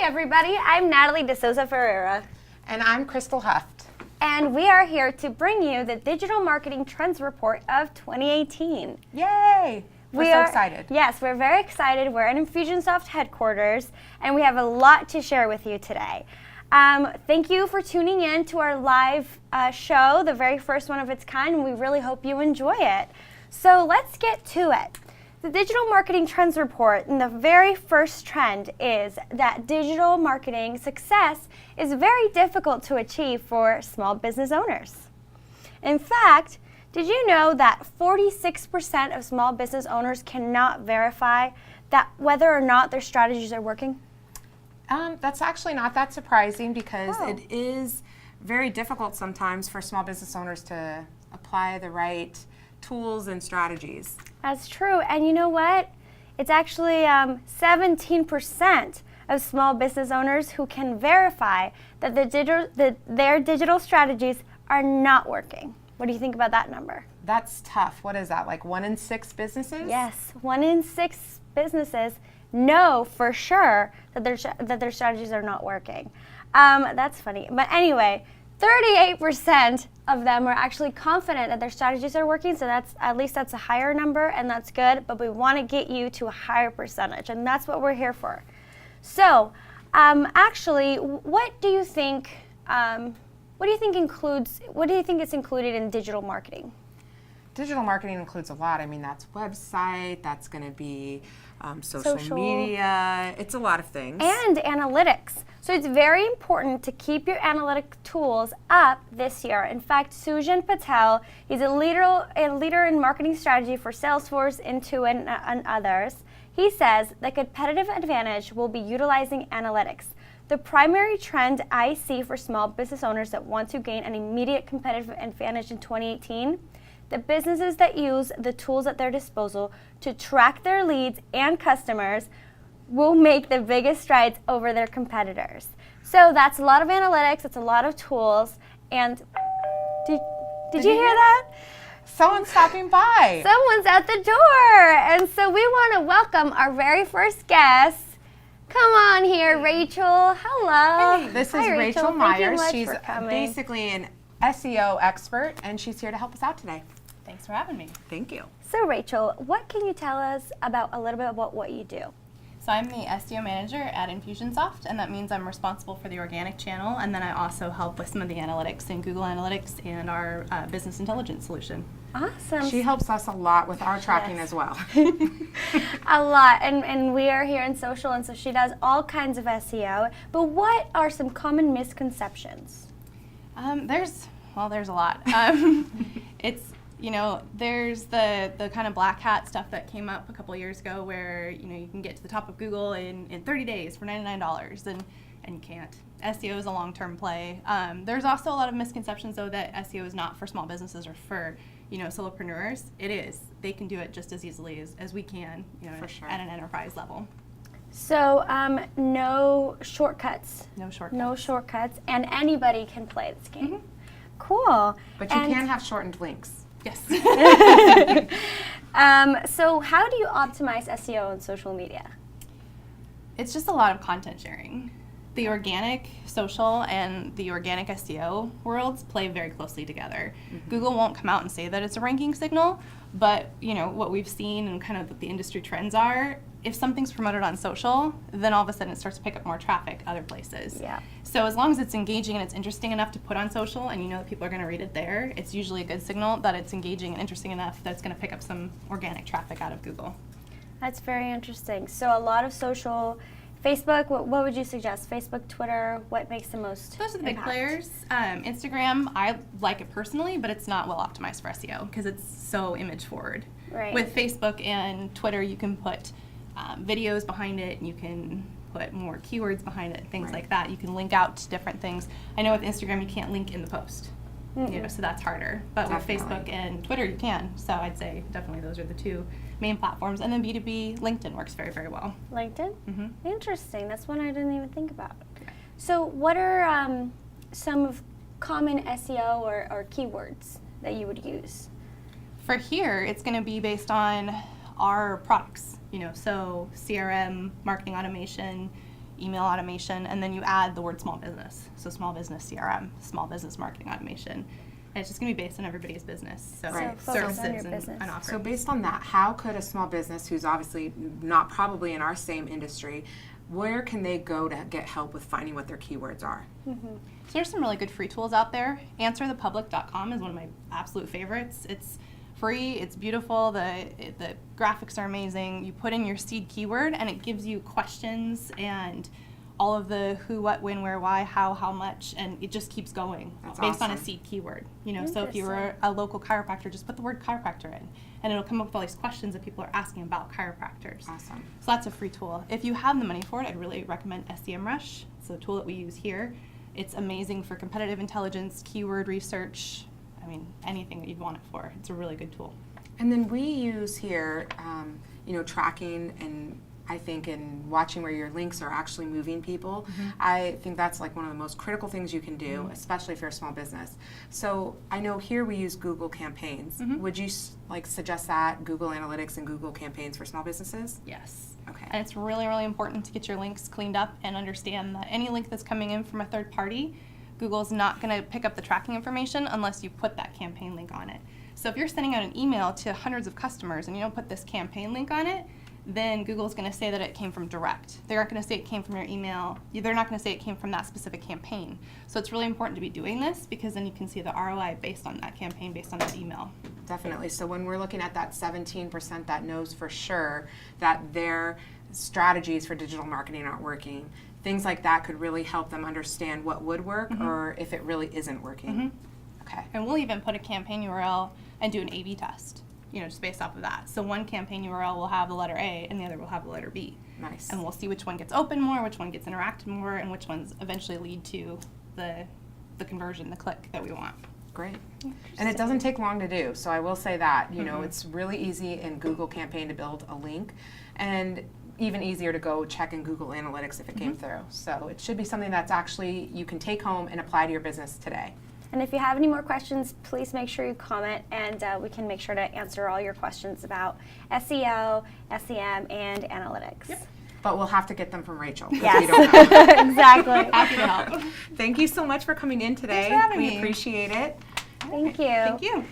everybody. I'm Natalie DeSouza Ferreira. And I'm Crystal Huft. And we are here to bring you the Digital Marketing Trends Report of 2018. Yay! We're so excited. Yes, we're very excited. We're at Infusionsoft headquarters, and we have a lot to share with you today. Thank you for tuning in to our live show, the very first one of its kind, and we really hope you enjoy it. So let's get to it. The Digital Marketing Trends Report, and the very first trend is that digital marketing success is very difficult to achieve for small business owners. In fact, did you know that 46% of small business owners cannot verify that whether or not their strategies are working? That's actually not that surprising because it is very difficult sometimes for small business owners to apply the right tools and strategies. That's true. And you know what? It's actually 17% of small business owners who can verify that their digital strategies are not working. What do you think about that number? That's tough. What is that, like 1 in 6 businesses? Yes, 1 in 6 businesses know for sure that their strategies are not working. That's funny. But anyway, 38% of them are actually confident that their strategies are working, so that's a higher number, and that's good, but we want to get you to a higher percentage, and that's what we're here for. So, actually, what do you think is included in digital marketing? Digital marketing includes a lot. I mean, that's website, that's going to be social media. It's a lot of things. And analytics. So it's very important to keep your analytic tools up this year. In fact, Sujan Patel, he's a leader in marketing strategy for Salesforce, Intuit, and others. He says the competitive advantage will be utilizing analytics. The primary trend I see for small business owners that want to gain an immediate competitive advantage in 2018, the businesses that use the tools at their disposal to track their leads and customers will make the biggest strides over their competitors. So that's a lot of analytics, it's a lot of tools, and did you hear that? Someone's stopping by. Someone's at the door, and so we want to welcome our very first guest. Come on here, Rachel. Hello. Hey, this is Hi, Rachel Thank Myers. you much She's for coming. basically an SEO expert, and she's here to help us out today. Thanks for having me. Thank you. So Rachel, what can you tell us a little bit about what you do? So I'm the SEO manager at Infusionsoft, and that means I'm responsible for the organic channel, and then I also help with some of the analytics in Google Analytics and our business intelligence solution. Awesome. She helps us a lot with our tracking as well. A lot, and we are here in social, and so she does all kinds of SEO. But what are some common misconceptions? There's a lot. There's the kind of black hat stuff that came up a couple years ago where, you can get to the top of Google in 30 days for $99, and you can't. SEO is a long-term play. There's also a lot of misconceptions, though, that SEO is not for small businesses or for, solopreneurs. It is. They can do it just as easily as we can, For sure. at an enterprise level. So no shortcuts. No shortcuts. No shortcuts, and anybody can play this game. Mm-hmm. Cool. But you can have shortened links. Yes. So how do you optimize SEO on social media? It's just a lot of content sharing. The organic social and the organic SEO worlds play very closely together. Mm-hmm. Google won't come out and say that it's a ranking signal, but what we've seen and kind of what the industry trends are, if something's promoted on social, then all of a sudden it starts to pick up more traffic other places. Yeah. So as long as it's engaging and it's interesting enough to put on social and that people are going to read it there, it's usually a good signal that it's engaging and interesting enough that it's going to pick up some organic traffic out of Google. That's very interesting. So a lot of social. Facebook, what would you suggest? Facebook, Twitter, what makes the most Those are the big impact? players. Instagram, I like it personally, but it's not well optimized for SEO because it's so image forward. Right. With Facebook and Twitter, you can put videos behind it, and you can put more keywords behind it, things like that. You can link out to different things. I know with Instagram, you can't link in the post. So that's harder. But Definitely. with Facebook and Twitter, you can. So I'd say definitely those are the two main platforms. And then B2B, LinkedIn works very, very well. LinkedIn? Mm-hmm. Interesting. That's one I didn't even think about. So what are some of common SEO or keywords that you would use? For here, it's going to be based on our products. So CRM, marketing automation, email automation, and then you add the word small business. So small business CRM, small business marketing automation. And it's just going to be based on everybody's business. So Right. So focus services on your and business. offerings. So based on that, how could a small business who's obviously not probably in our same industry, where can they go to get help with finding what their keywords are? So there's some really good free tools out there. AnswerThePublic.com is one of my absolute favorites. It's free, it's beautiful, the graphics are amazing. You put in your seed keyword and it gives you questions and all of the who, what, when, where, why, how much, and it just keeps going That's based on a awesome. seed keyword. You know, so if you were Interesting. a local chiropractor, just put the word chiropractor in, and it'll come up with all these questions that people are asking about chiropractors. Awesome. So that's a free tool. If you have the money for it, I'd really recommend SEMrush. It's the tool that we use here. It's amazing for competitive intelligence, keyword research. I mean, anything that you'd want it for. It's a really good tool. And then we use here, tracking, and I think in watching where your links are actually moving people. I think that's like one of the most critical things you can do, especially if you're a small business. So I know here we use Google Campaigns. Would you suggest that Google Analytics and Google Campaigns for small businesses? Yes. Okay. And it's really, really important to get your links cleaned up and understand that any link that's coming in from a third party, Google's not going to pick up the tracking information unless you put that campaign link on it. So if you're sending out an email to hundreds of customers and you don't put this campaign link on it, then Google's going to say that it came from direct. They aren't going to say it came from your email. They're not going to say it came from that specific campaign. So it's really important to be doing this because then you can see the ROI based on that campaign, based on that email. Definitely. So when we're looking at that 17% that knows for sure that their strategies for digital marketing aren't working, things like that could really help them understand what would work or if it really isn't working. Okay. And we'll even put a campaign URL and do an A/B test, just based off of that. So one campaign URL will have the letter A and the other will have the letter B. Nice. And we'll see which one gets opened more, which one gets interacted more, and which ones eventually lead to the conversion, the click that we want. Great. And it doesn't take long to do. So I will say that, it's really easy in Google Campaign to build a link, and even easier to go check in Google Analytics if it came through. So it should be something that's actually you can take home and apply to your business today. And if you have any more questions, please make sure you comment, and we can make sure to answer all your questions about SEO, SEM, and analytics. Yep. But we'll have to get them from Rachel. 'Cause Yes. we don't know. Exactly. Happy to help. Thank you so much for coming in today. Thanks for having we me. appreciate it. Thank you. Thank you.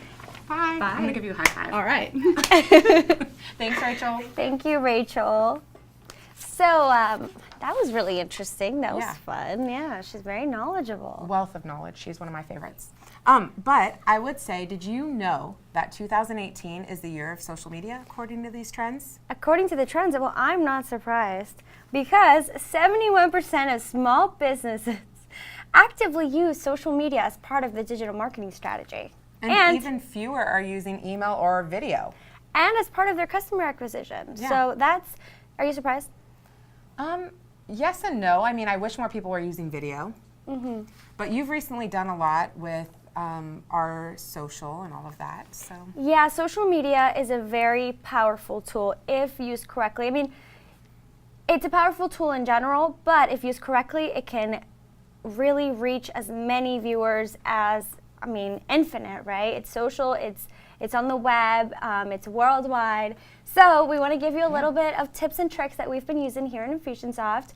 Bye. Bye. I'm going to give you a high five. All right. Thanks, Rachel. Thank you, Rachel. So that was really interesting. That was Yeah. fun. Yeah, she's very knowledgeable. Wealth of knowledge. She's one of my favorites. But I would say, did you know that 2018 is the year of social media, according to these trends? According to the trends, well, I'm not surprised because 71% of small businesses actively use social media as part of the digital marketing strategy. And even fewer are using email or video. And as part of their customer acquisition. Yeah. So are you surprised? Yes and no. I mean, I wish more people were using video. But you've recently done a lot with our social and all of that. So Yeah, social media is a very powerful tool if used correctly. I mean, it's a powerful tool in general, but if used correctly, it can really reach as many viewers as, infinite, right? It's social, it's on the web, it's worldwide. So we want to give you a little bit of tips and tricks that we've been using here in Infusionsoft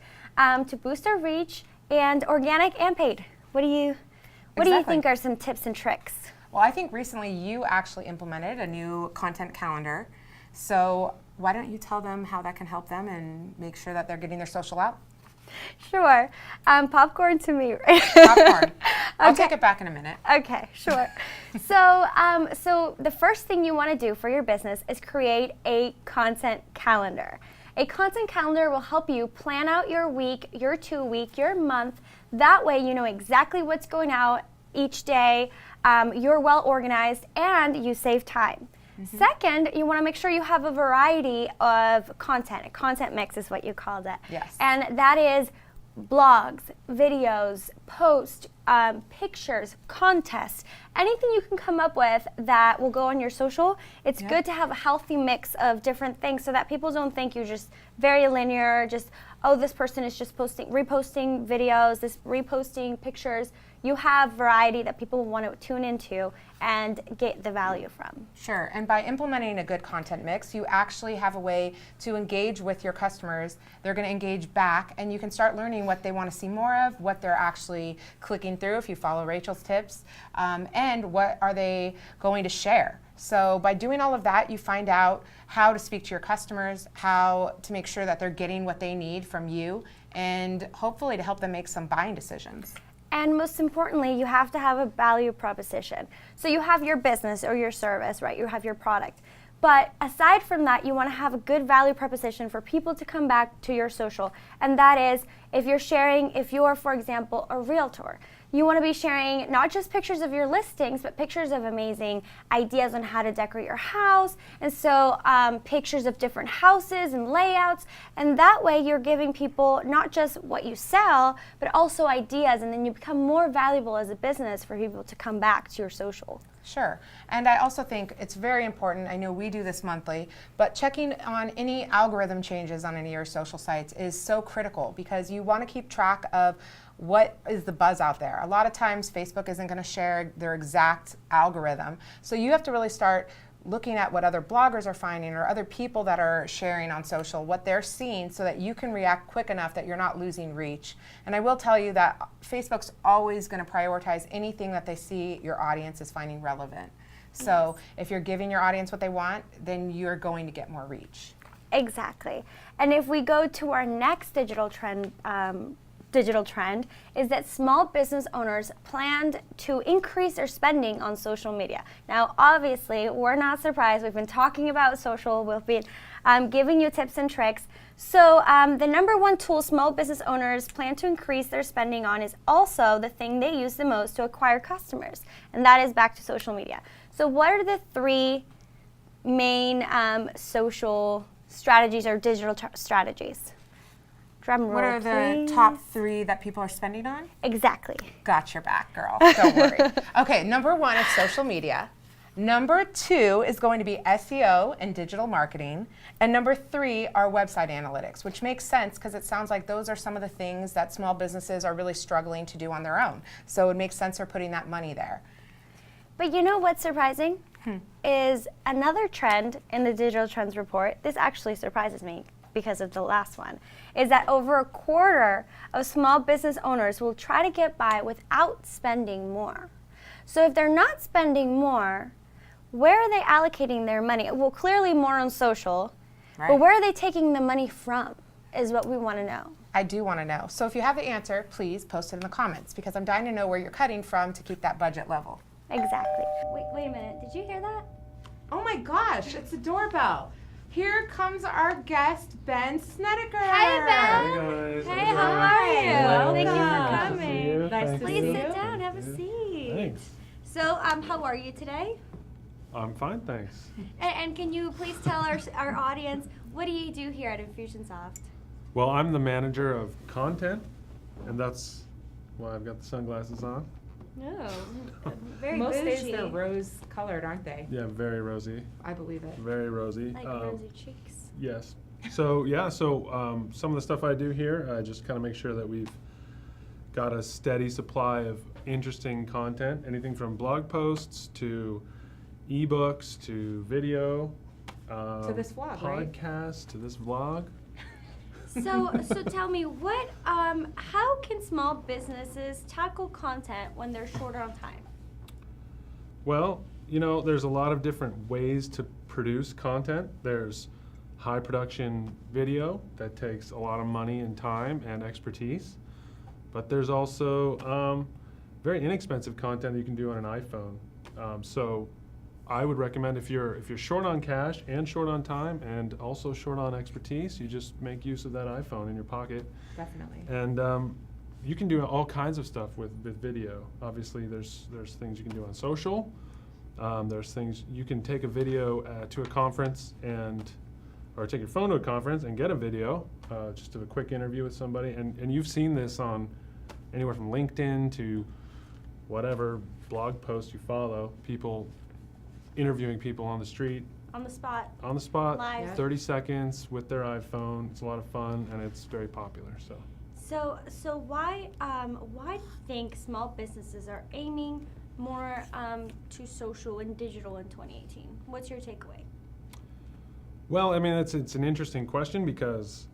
to boost our reach, and organic and paid. What do you Exactly. think are some tips and tricks? Well, I think recently you actually implemented a new content calendar. So why don't you tell them how that can help them and make sure that they're getting their social out? Sure. Popcorn to me. Popcorn. I'll take it back in a minute. Okay, sure. So the first thing you want to do for your business is create a content calendar. A content calendar will help you plan out your week, your 2 week, your month. That way you know exactly what's going out each day. You're well organized and you save time. Second, you want to make sure you have a variety of content. A content mix is what you called it. Yes. And that is blogs, videos, posts, pictures, contests, anything you can come up with that will go on your social, it's good to have a healthy mix of different things so that people don't think you're just very linear, just, oh, this person is just reposting videos, this reposting pictures. You have variety that people want to tune into and get the value from. Sure, and by implementing a good content mix, you actually have a way to engage with your customers. They're going to engage back, and you can start learning what they want to see more of, what they're actually clicking through if you follow Rachel's tips, and what are they going to share. So by doing all of that, you find out how to speak to your customers, how to make sure that they're getting what they need from you, and hopefully to help them make some buying decisions. And most importantly, you have to have a value proposition. So you have your business or your service, right? You have your product. But aside from that, you want to have a good value proposition for people to come back to your social. And that is, if you're, for example, a realtor, you want to be sharing not just pictures of your listings, but pictures of amazing ideas on how to decorate your house. And so pictures of different houses and layouts. And that way you're giving people not just what you sell, but also ideas. And then you become more valuable as a business for people to come back to your social. Sure. And I also think it's very important, I know we do this monthly, but checking on any algorithm changes on any of your social sites is so critical because you want to keep track of what is the buzz out there. A lot of times Facebook isn't going to share their exact algorithm. So you have to really start looking at what other bloggers are finding or other people that are sharing on social, what they're seeing so that you can react quick enough that you're not losing reach. And I will tell you that Facebook's always going to prioritize anything that they see your audience is finding relevant. So if you're giving your audience what they want, then you're going to get more reach. Exactly. And if we go to our next digital trend is that small business owners planned to increase their spending on social media. Now, obviously, we're not surprised. We've been talking about social. We've been giving you tips and tricks. So the number one tool small business owners plan to increase their spending on is also the thing they use the most to acquire customers, and that is back to social media. So what are the three main social strategies or digital strategies? Drum roll, What are the please. top 3 that people are spending on? Exactly. Got your back, girl. Don't worry. Okay, number 1 is social media. Number 2 is going to be SEO and digital marketing. And number 3 are website analytics, which makes sense because it sounds like those are some of the things that small businesses are really struggling to do on their own. So it makes sense for putting that money there. But you know what's surprising? Is another trend in the Digital Trends Report, this actually surprises me because of the last one, is that over a quarter of small business owners will try to get by without spending more. So if they're not spending more, where are they allocating their money? Well, clearly more on social, Right. but where are they taking the money from is what we want to know. I do want to know. So if you have the answer, please post it in the comments because I'm dying to know where you're cutting from to keep that budget level. Exactly. Wait a minute, did you hear that? Oh my gosh, it's the doorbell. Here comes our guest, Ben Snedeker. Hey, Ben. Hey guys. Hey, how are you? Hello. Thank you for Nice to coming. see you. Nice Thank to Please you. sit down, have a seat. Thanks. So, how are you today? I'm fine, thanks. And can you please tell our audience, what do you do here at Infusionsoft? Well, I'm the manager of content, and that's why I've got the sunglasses on. No, very Most days bougie. they're rose colored, aren't they? Yeah, very rosy, I believe it. very rosy. Like rosy cheeks. Yes. So some of the stuff I do here, I just kind of make sure that we've got a steady supply of interesting content, anything from blog posts to ebooks to video, To this vlog, right? podcast to this vlog. So tell me, how can small businesses tackle content when they're shorter on time? Well, there's a lot of different ways to produce content. There's high production video that takes a lot of money and time and expertise. But there's also very inexpensive content that you can do on an iPhone. So I would recommend if you're short on cash and short on time and also short on expertise, you just make use of that iPhone in your pocket. Definitely. And you can do all kinds of stuff with video. Obviously, there's things you can do on social. There's things you can take a video to a conference or take your phone to a conference and get a video, just of a quick interview with somebody. And you've seen this on anywhere from LinkedIn to whatever, blog posts you follow, people interviewing people on the street, On the spot. on the spot, Live. 30 seconds with their iPhone. It's a lot of fun and it's very popular. So why do you think small businesses are aiming more to social and digital in 2018? What's your takeaway? Well, I mean, it's an interesting question because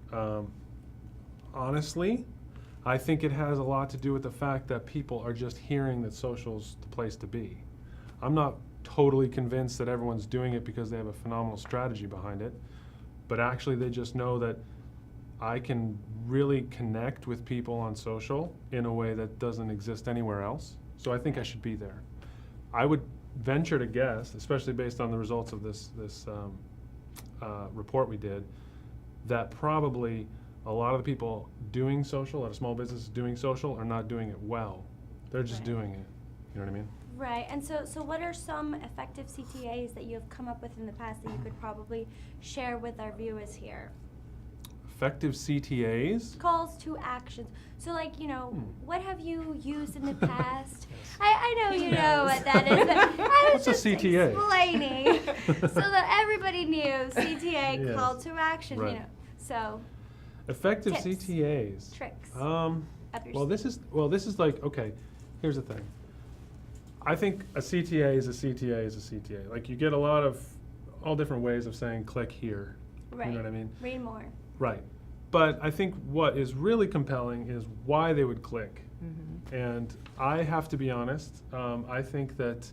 honestly, I think it has a lot to do with the fact that people are just hearing that social's the place to be. I'm not totally convinced that everyone's doing it because they have a phenomenal strategy behind it, but actually they just know that I can really connect with people on social in a way that doesn't exist anywhere else. So I think I should be there. I would venture to guess, especially based on the results of this report we did, that probably a lot of the people doing social, a lot of small businesses doing social, are not doing it well. They're just Right. doing it. You know what I mean? Right, and so what are some effective CTAs that you have come up with in the past that you could probably share with our viewers here? Effective CTAs? Calls to actions. So like, what have you used in the past? Yes. I know He you know knows. what that is, but I was What's a just CTA? explaining so that everybody knew CTA, Yes. call to action, Right. So, Effective Tips. CTAs. tricks. Well, this is like, okay, here's the thing. I think a CTA is a CTA is a CTA. Like, you get a lot of all different ways of saying click here. Right. You know what I mean? Read more. Right. But I think what is really compelling is why they would click. Mm-hmm. And I have to be honest, I think that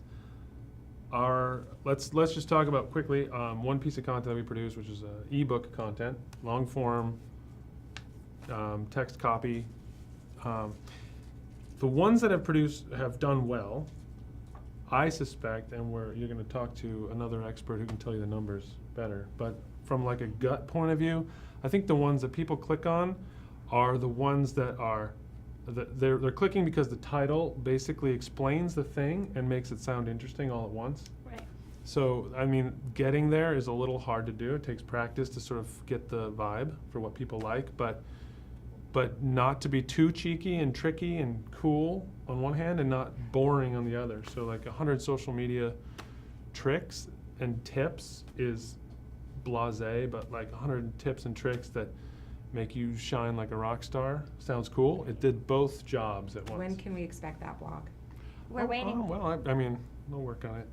let's just talk about quickly one piece of content that we produce, which is ebook content, long form, text copy. The ones that have done well, I suspect, and you're going to talk to another expert who can tell you the numbers better, but from like a gut point of view, I think the ones that people click on are the ones that are, they're clicking because the title basically explains the thing and makes it sound interesting all at once. Right. So, I mean, getting there is a little hard to do. It takes practice to sort of get the vibe for what people like, but not to be too cheeky and tricky and cool on one hand and not boring on the other. So like 100 social media tricks and tips is blasé, but like 100 tips and tricks that make you shine like a rock star sounds cool. It did both jobs at once. When can we expect that blog? We're waiting. Oh, well, I mean, we'll work on it.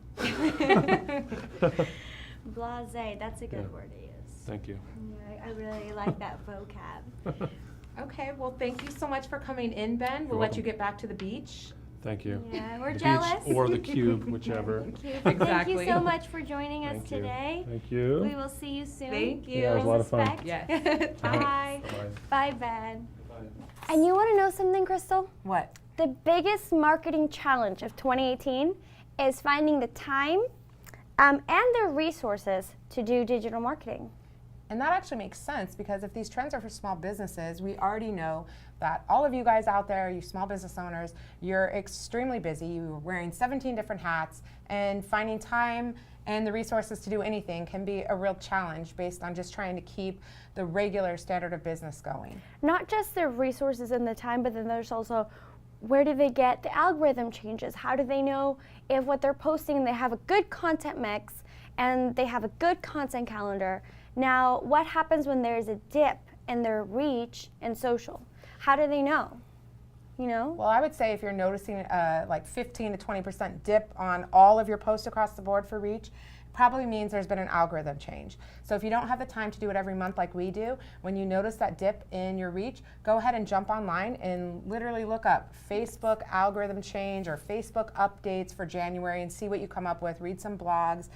Blasé, that's a good Yeah. word to use. Thank you. Yeah, I really like that vocab. Okay, well, thank you so much for coming in, Ben. We'll You're let you welcome. get back to the beach. Thank you. Yeah, we're The jealous. beach or the cube, whichever. Thank you. Thank you Exactly. so much for joining us Thank you. today. Thank you. We will see you soon. Thank you. Yeah, it was a lot of fun. Respect. Yes. Bye. Bye. Bye, Ben. Bye. And you want to know something, Crystal? What? The biggest marketing challenge of 2018 is finding the time and the resources to do digital marketing. And that actually makes sense because if these trends are for small businesses, we already know that all of you guys out there, you small business owners, you're extremely busy. You're wearing 17 different hats, and finding time and the resources to do anything can be a real challenge based on just trying to keep the regular standard of business going. Not just the resources and the time, but then there's also where do they get the algorithm changes? How do they know if what they're posting, they have a good content mix and they have a good content calendar? Now, what happens when there's a dip in their reach in social? How do they know? You know? Well, I would say if you're noticing like 15 to 20% dip on all of your posts across the board for reach, probably means there's been an algorithm change. So if you don't have the time to do it every month like we do, when you notice that dip in your reach, go ahead and jump online and literally look up Facebook algorithm change or Facebook updates for January and see what you come up with. Read some blogs.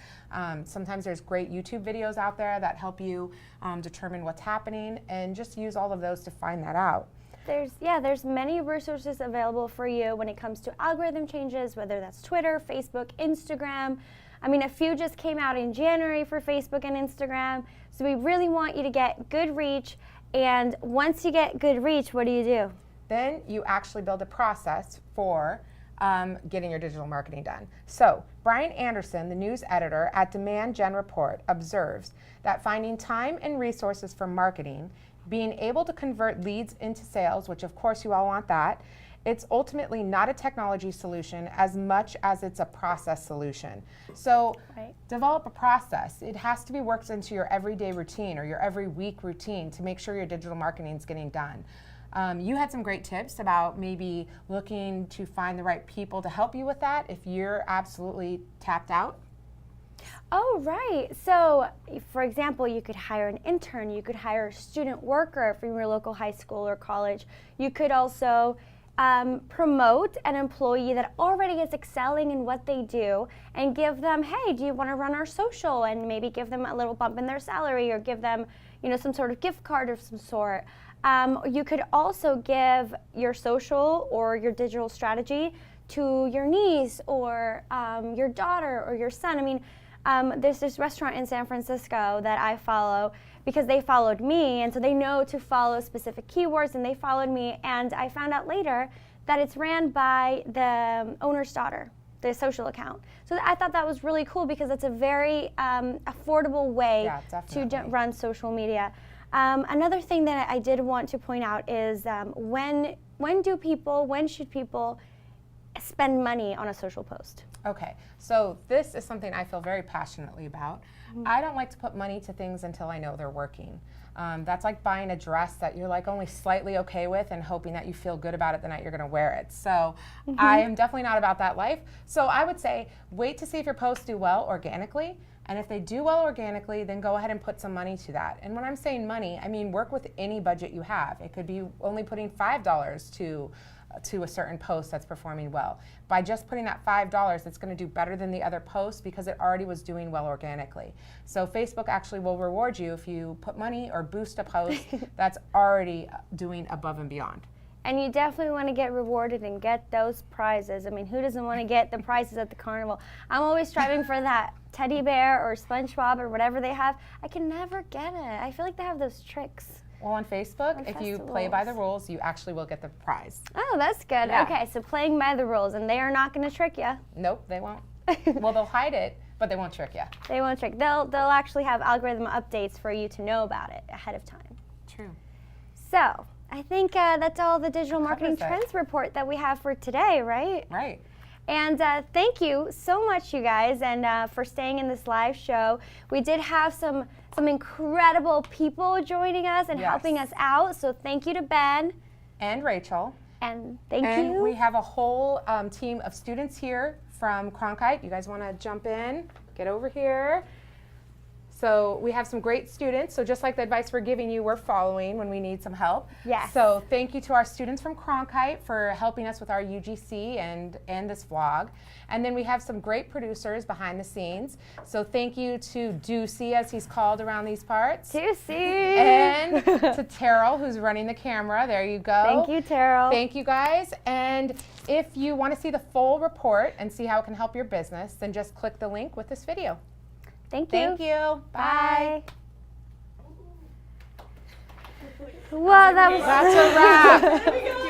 Sometimes there's great YouTube videos out there that help you determine what's happening, and just use all of those to find that out. There's many resources available for you when it comes to algorithm changes, whether that's Twitter, Facebook, Instagram. I mean, a few just came out in January for Facebook and Instagram. So we really want you to get good reach. And once you get good reach, what do? Then you actually build a process for getting your digital marketing done. So Brian Anderson, the news editor at Demand Gen Report, observes that finding time and resources for marketing, being able to convert leads into sales, which of course you all want that, it's ultimately not a technology solution as much as it's a process solution. So Right. develop a process. It has to be worked into your everyday routine or your every week routine to make sure your digital marketing is getting done. You had some great tips about maybe looking to find the right people to help you with that if you're absolutely tapped out. Oh, right. So, for example, you could hire an intern, you could hire a student worker from your local high school or college. You could also promote an employee that already is excelling in what they do and give them, hey, do you want to run our social? And maybe give them a little bump in their salary or give them, some sort of gift card of some sort. You could also give your social or your digital strategy to your niece or your daughter or your son. I mean, there's this restaurant in San Francisco that I follow because they followed me, and so they know to follow specific keywords, and they followed me, and I found out later that it's ran by the owner's daughter, the social account. So I thought that was really cool because it's a very affordable way Yeah, to definitely. run social media. Another thing that I did want to point out is when should people spend money on a social post? Okay, so this is something I feel very passionately about. I don't like to put money to things until I know they're working. That's like buying a dress that you're like only slightly okay with and hoping that you feel good about it the night you're gonna wear it. So I am definitely not about that life. So I would say wait to see if your posts do well organically. And if they do well organically, then go ahead and put some money to that. And when I'm saying money, I mean work with any budget you have. It could be only putting $5 to a certain post that's performing well. By just putting that $5, it's going to do better than the other posts because it already was doing well organically. So Facebook actually will reward you if you put money or boost a post that's already doing above and beyond. And you definitely want to get rewarded and get those prizes. I mean, who doesn't want to get the prizes at the carnival? I'm always striving for that teddy bear or SpongeBob or whatever they have. I can never get it. I feel like they have those tricks. Well, on Facebook, On if you play by the festivals. rules, you actually will get the prize. Oh, that's good. Yeah. Okay, so playing by the rules, and they are not going to trick you. Nope, they won't. Well, they'll hide it, but they won't trick you. They won't trick. They'll actually have algorithm updates for you to know about it ahead of time. True. So I think that's all the digital marketing Covers it. trends report that we have for today, right? Right. And thank you so much, you guys, and for staying in this live show. We did have some incredible people joining us and Yes. helping us out. So thank you to Ben, And Rachel. and thank And you. we have a whole team of students here from Cronkite. You guys want to jump in? Get over here. So we have some great students. So just like the advice we're giving you, we're following when we need some help. Yes. So thank you to our students from Cronkite for helping us with our UGC and this vlog. And then we have some great producers behind the scenes. So thank you to Ducey, as he's called around these parts. Juicy. And to Terrell, who's running the camera. There you go. Thank you, Terrell. Thank you, guys. And if you want to see the full report and see how it can help your business, then just click the link with this video. Thank you. Thank you. Bye. Bye. Well, that was That's a wrap.